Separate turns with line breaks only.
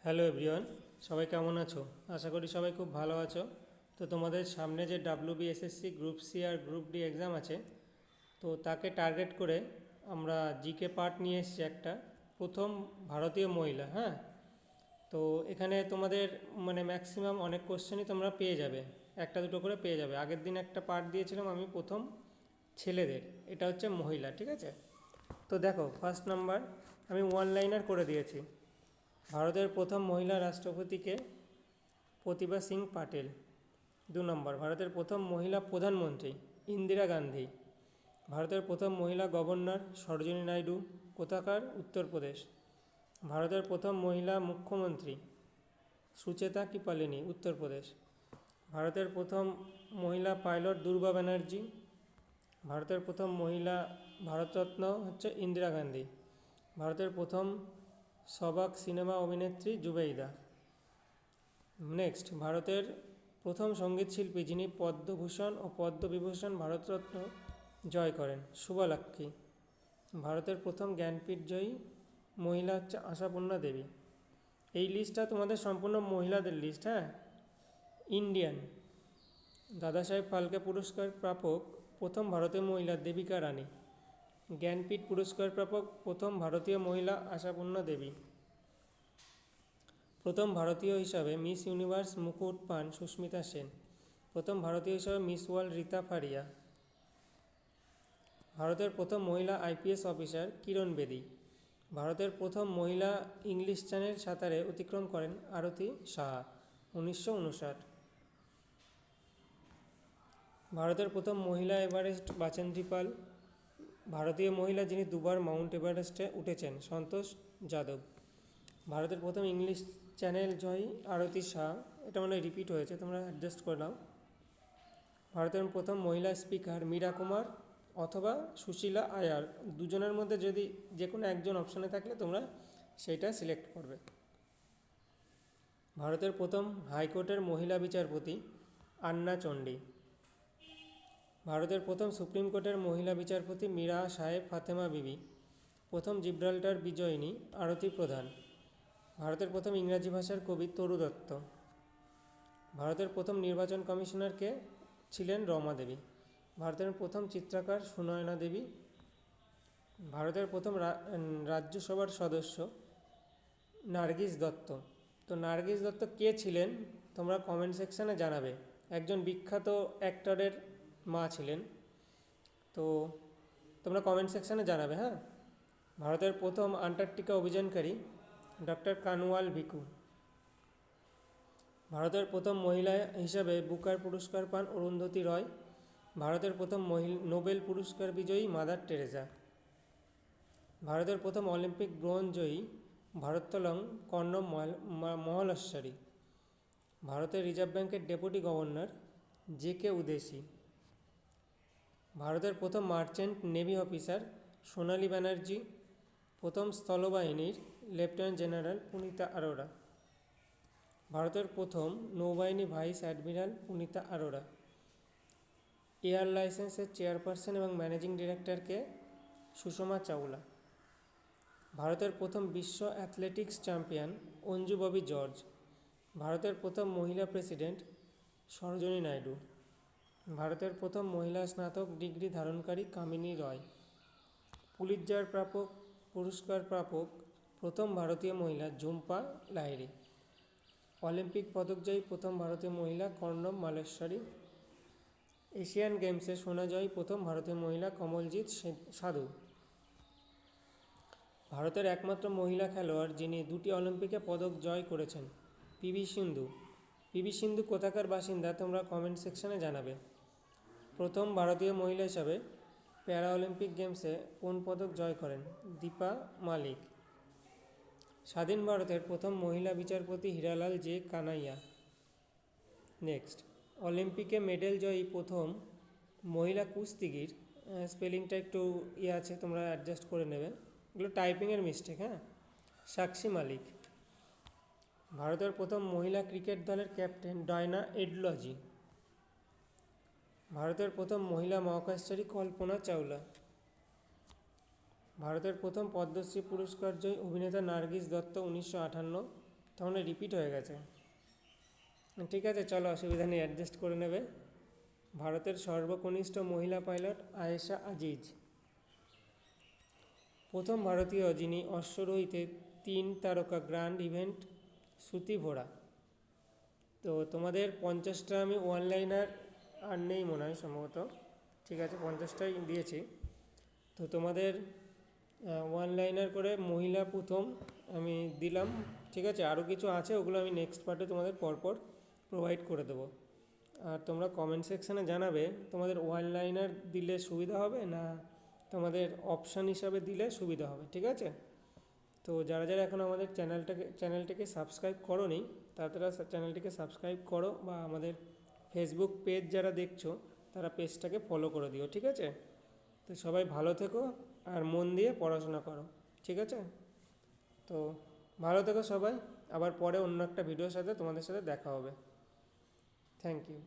Hello everyone, সবাই কেমন আছো? আশা করি সবাই খুব ভালো আছো। তো তোমাদের সামনে যে WBSSC গ্রুপ সি আর গ্রুপ ডি এক্সাম আছে, তো তাকে টার্গেট করে আমরা জিকে পার্ট নিয়ে এসেছি একটা, প্রথম ভারতীয় মহিলা। হ্যাঁ, তো এখানে তোমাদের ম্যাক্সিমাম অনেক কোশ্চেনই তোমরা পেয়ে যাবে, একটা দুটো করে পেয়ে যাবে। আগের দিন একটা পার্ট দিয়েছিলাম আমি প্রথম ছেলেদের, এটা হচ্ছে মহিলা, ঠিক আছে? তো দেখো, ফার্স্ট নাম্বার আমি ওয়ান লাইনার করে দিয়েছি। ভারতের প্রথম মহিলা রাষ্ট্রপতিকে প্রতিভা সিং পাটেল। 2 নম্বর, ভারতের প্রথম মহিলা প্রধানমন্ত্রী ইন্দিরা গান্ধী। ভারতের প্রথম মহিলা গভর্নর সরোজিনী নাইডু। কোথাকার? উত্তরপ্রদেশ। ভারতের প্রথম মহিলা মুখ্যমন্ত্রী সুচেতা কৃপালিনী, উত্তরপ্রদেশ। ভারতের প্রথম মহিলা পাইলট দুর্গা ব্যানার্জি। ভারতের প্রথম মহিলা ভারতরত্ন হচ্ছে ইন্দিরা গান্ধী। ভারতের প্রথম সবাক সিনেমা অভিনেত্রী জুবেইদা। নেক্সট, ভারতের প্রথম সঙ্গীত শিল্পী যিনি পদ্মভূষণ ও পদ্মবিভূষণ ভারতরত্ন জয় করেন, শুভালাক্ষ্মী। ভারতের প্রথম জ্ঞানপীঠ জয়ী মহিলা হচ্ছে আশাপূর্ণা দেবী। এই লিস্টটা তোমাদের সম্পূর্ণ মহিলাদের লিস্ট। হ্যাঁ, ইন্ডিয়ান দাদাসাহেব ফালকে পুরস্কার প্রাপক প্রথম ভারতীয় মহিলা দেবিকা রানী। জ্ঞানপীঠ পুরস্কার প্রাপক প্রথম ভারতীয় মহিলা আশাপূর্ণা দেবী। প্রথম ভারতীয় হিসাবে মিস ইউনিভার্স মুকুট পান সুস্মিতা সেন। প্রথম ভারতীয় হিসাবে মিস ওয়ার্ল্ড রীতা ফারিয়া। ভারতের প্রথম মহিলা IPS অফিসার কিরণ বেদী। ভারতের প্রথম মহিলা ইংলিশ চ্যানেল সাঁতারে অতিক্রম করেন আরতি সাহা, 1959। ভারতের প্রথম মহিলা এভারেস্ট বাচেন্দ্রী পাল। ভারতীয় মহিলা যিনি দুবার মাউন্ট এভারেস্টে উঠেছেন, সন্তোষ যাদব। ভারতের প্রথম ইংলিশ চ্যানেল জয়ী আরতি শাহ, এটা রিপিট হয়েছে, তোমরা অ্যাডজাস্ট করে নাও। ভারতের প্রথম মহিলা স্পিকার মীরা কুমার অথবা সুশীলা আয়ার, দুজনের মধ্যে যদি যে কোনো একজন অপশানে থাকলে তোমরা সেইটা সিলেক্ট করবে। ভারতের প্রথম হাইকোর্টের মহিলা বিচারপতি আন্না চণ্ডী। ভারতের প্রথম সুপ্রিম কোর্টের মহিলা বিচারপতি মীরা সাহেব ফাতেমা বিবি। প্রথম জিব্রাল্টার বিজয়িনী আরতি প্রধান। ভারতের প্রথম ইংরাজি ভাষার কবি তরু দত্ত। ভারতের প্রথম নির্বাচন কমিশনার কে ছিলেন রমা দেবী। ভারতের প্রথম চিত্রকার সুনয়না দেবী। ভারতের প্রথম রাজ্যসভার সদস্য নার্গিস দত্ত। তো নার্গিস দত্ত কে ছিলেন তোমরা কমেন্ট সেকশানে জানাবে। একজন বিখ্যাত অ্যাক্টরের মা ছিলেন, তো তোমরা কমেন্ট সেকশানে জানাবে। হ্যাঁ, ভারতের প্রথম আন্টার্কটিকা অভিযানকারী ডক্টর কানওয়াল ভিকু। ভারতের প্রথম মহিলা হিসাবে বুকার পুরস্কার পান অরুন্ধতী রয়। ভারতের প্রথম নোবেল পুরস্কার বিজয়ী মাদার টেরেসা। ভারতের প্রথম অলিম্পিক ব্রোঞ্জ জয়ী ভারোত্তোলন কর্ণব মহলেশ্বরী। ভারতের রিজার্ভ ব্যাঙ্কের ডেপুটি গভর্নর JK উদেশী। ভারতের প্রথম merchant navy officer Sonali Banerjee. প্রথম স্থলবাহিনীর লেফটেন্যান্ট জেনারেল পুনিতা আরোরা। ভারতের প্রথম নৌবাহিনী vice admiral Punita Arora. Air লাইসেন্সের চেয়ারপারসন এবং ম্যানেজিং ডিরেক্টরকে সুষমা চাওলা। ভারতের প্রথম বিশ্ব অ্যাথলেটিক্স চ্যাম্পিয়ন অঞ্জু ববি জর্জ। ভারতের প্রথম মহিলা প্রেসিডেন্ট সরোজিনী নাইডু। ভারতের প্রথম মহিলা স্নাতক ডিগ্রি ধারণকারী কামিনী রয়। পুলিৎজার প্রাপক পুরস্কার প্রাপক প্রথম ভারতীয় মহিলা ঝুম্পা লাহিড়ী। অলিম্পিক পদকজয়ী প্রথম ভারতীয় মহিলা কর্ণব মালেশ্বরী। এশিয়ান গেমসে সোনাজয়ী প্রথম ভারতীয় মহিলা কমলজিৎ সাধু। ভারতের একমাত্র মহিলা খেলোয়াড় যিনি 2টি অলিম্পিকে পদক জয় করেছেন PV সিন্ধু। PV সিন্ধু কোথাকার বাসিন্দা তোমরা কমেন্ট সেকশানে জানাবে। প্রথম ভারতীয় মহিলা হিসাবে প্যারা অলিম্পিক গেমসে কোন পদক জয় করেন? দীপা মালিক। স্বাধীন ভারতের প্রথম মহিলা বিচারপতি হীরালাল জে কানাইয়া। নেক্সট, অলিম্পিকে মেডেল জয়ী প্রথম মহিলা কুস্তিগির, স্পেলিংটা একটু আছে, তোমরা অ্যাডজাস্ট করে নেবে, এগুলো টাইপিংয়ের মিস্টেক। হ্যাঁ, সাক্ষী মালিক। ভারতের প্রথম মহিলা ক্রিকেট দলের ক্যাপ্টেন ডায়না এডলজি। ভারতের প্রথম মহিলা মহাকাশচারী কল্পনা চাওলা। ভারতের প্রথম পদ্মশ্রী পুরস্কার জয়ী অভিনেতা নার্গিস দত্ত, 1958। তাহলে রিপিট হয়ে গেছে। ঠিক আছে, চলো, অসুবিধা নেই, অ্যাডজাস্ট করে নেবে। ভারতের সর্বকনিষ্ঠ মহিলা পাইলট আয়েশা আজিজ, প্রথম ভারতীয় যিনি অশ্বরোহীতে 3 তারকা গ্র্যান্ড ইভেন্ট শ্রুতি ভোরা। তো তোমাদের 50টা আমি অনলাইনার আর নেই মনে হয় সম্ভবত, ঠিক আছে, 50টাই দিয়েছি। তো তোমাদের ওয়ান লাইনার করে মহিলা প্রথম আমি দিলাম, ঠিক আছে, আরও কিছু আছে, ওগুলো আমি নেক্সট পার্টে তোমাদের পরপর প্রোভাইড করে দেবো। আর তোমরা কমেন্ট সেকশানে জানাবে তোমাদের ওয়ান লাইনার দিলে সুবিধা হবে না তোমাদের অপশান হিসাবে দিলে সুবিধা হবে, ঠিক আছে। তো যারা যারা এখন আমাদের চ্যানেলটিকে সাবস্ক্রাইব করোনি তারা চ্যানেলটিকে সাবস্ক্রাইব করো, বা আমাদের ফেসবুক পেজ যারা দেখছো তারা পেজটাকে ফলো করে দিও, ঠিক আছে। তো সবাই ভালো থেকো আর মন দিয়ে পড়াশোনা করো, ঠিক আছে। তো ভালো থেকো সবাই, আবার পরে অন্য একটা ভিডিওর সাথে তোমাদের সাথে দেখা হবে। Thank you.